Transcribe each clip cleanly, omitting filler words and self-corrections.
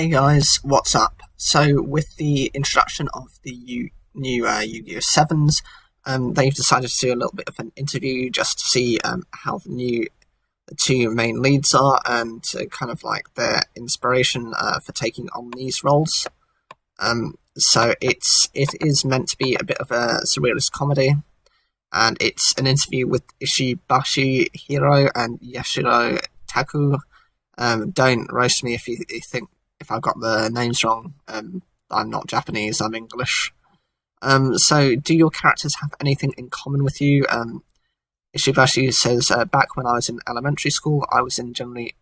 Hey guys, what's up? So with the introduction of the new Yu-Gi-Oh! 7s, they've decided to do a little bit of an interview just to see how the two main leads are and kind of like their inspiration for taking on these roles. So it is meant to be a bit of a surrealist comedy, and it's an interview with Ishibashi Hiro and Yashiro Taku. Don't roast me if you think if I got the names wrong. I'm not Japanese, I'm English. So do your characters have anything in common with you? Ishibashi says, back when I was in elementary school, I was generally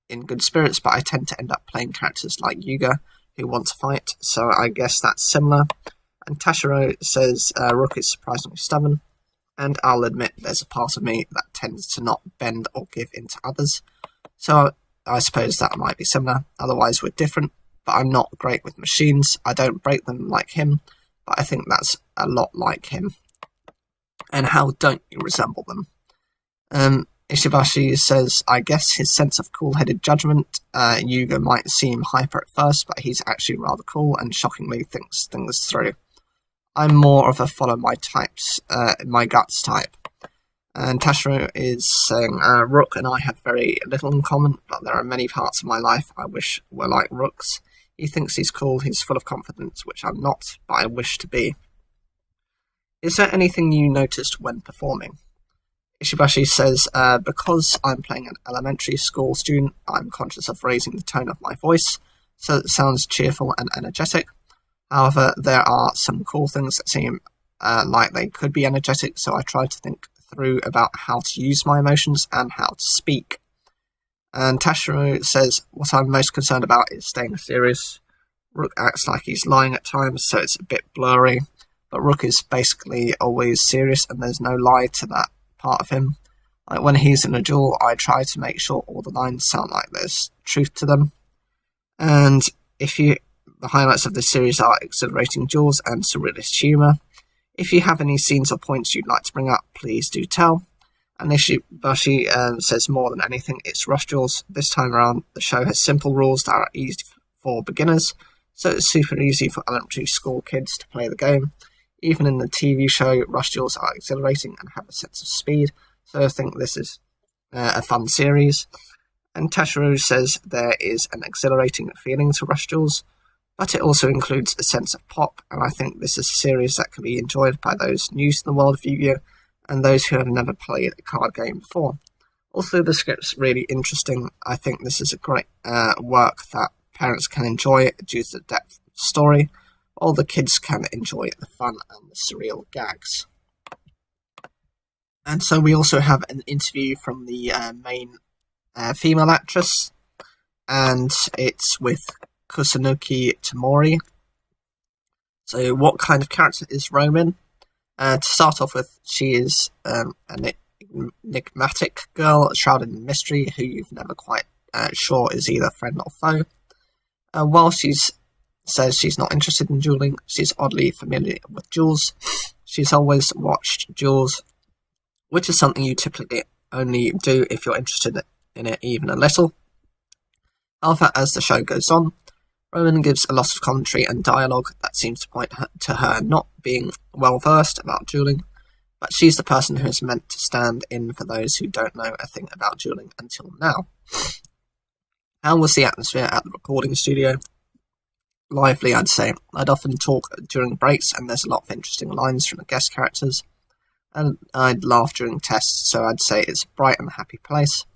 in good spirits, but I tend to end up playing characters like yugioh, who want to fight, so I guess that's similar. And Tashiro says, Rook is surprisingly stubborn, and I'll admit there's a part of me that tends to not bend or give in to others. So I suppose that might be similar, otherwise we're different, but I'm not great with machines. I don't break them like him, but I think that's a lot like him. And how don't you resemble them? Ishibashi says, I guess his sense of cool-headed judgment. Yugioh might seem hyper at first, but he's actually rather cool and shockingly thinks things through. I'm more of a follow my guts type. And Tashiro is saying, Rook and I have very little in common, but there are many parts of my life I wish were like Rook's. He thinks he's cool, he's full of confidence, which I'm not, but I wish to be. Is there anything you noticed when performing? Ishibashi says, because I'm playing an elementary school student, I'm conscious of raising the tone of my voice, so it sounds cheerful and energetic. However, there are some cool things that seem like they could be energetic, so I try to think through about how to use my emotions and how to speak. And Tashiro says, what I'm most concerned about is staying serious. Rook acts like he's lying at times, so it's a bit blurry, but Rook is basically always serious and there's no lie to that part of him. Like when he's in a duel, I try to make sure all the lines sound like there's truth to them. And the highlights of this series are exhilarating duels and surrealist humour. If you have any scenes or points you'd like to bring up, please do tell. And Ishibashi says, more than anything, it's rush duels. This time around, the show has simple rules that are easy for beginners, so it's super easy for elementary school kids to play the game. Even in the TV show, rush duels are exhilarating and have a sense of speed, so I think this is a fun series. And Tashiro says there is an exhilarating feeling to rush duels, but it also includes a sense of pop, and I think this is a series that can be enjoyed by those new to the world of Yu-Gi-Oh! And those who have never played a card game before. Also, the script's really interesting. I think this is a great work that parents can enjoy due to the depth of the story, while the kids can enjoy the fun and the surreal gags. And so we also have an interview from the main female actress, and it's with Kusunoki Tamori. So what kind of character is Roman? To start off with, she is an enigmatic girl shrouded in mystery who you've never quite sure is either friend or foe. While she says she's not interested in dueling, she's oddly familiar with duels. She's always watched duels, which is something you typically only do if you're interested in it even a little. However, as the show goes on, Roman gives a lot of commentary and dialogue that seems to point to her not being well versed about dueling, but she's the person who is meant to stand in for those who don't know a thing about dueling until now. How was the atmosphere at the recording studio? Lively, I'd say. I'd often talk during breaks, and there's a lot of interesting lines from the guest characters, and I'd laugh during tests, so I'd say it's a bright and happy place.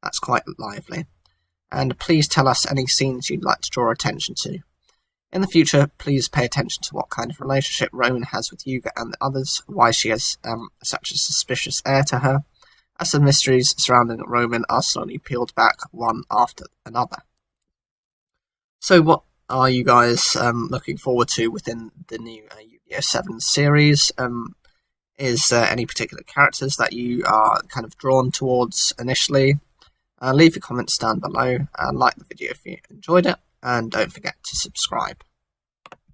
That's quite lively. And please tell us any scenes you'd like to draw attention to. In the future, please pay attention to what kind of relationship Roman has with Yugioh and the others, why she has such a suspicious air to her, as the mysteries surrounding Roman are slowly peeled back one after another. So what are you guys looking forward to within the new Yu-Gi-Oh! 7 series? Is there any particular characters that you are kind of drawn towards initially? Leave your comments down below, like the video if you enjoyed it, and don't forget to subscribe.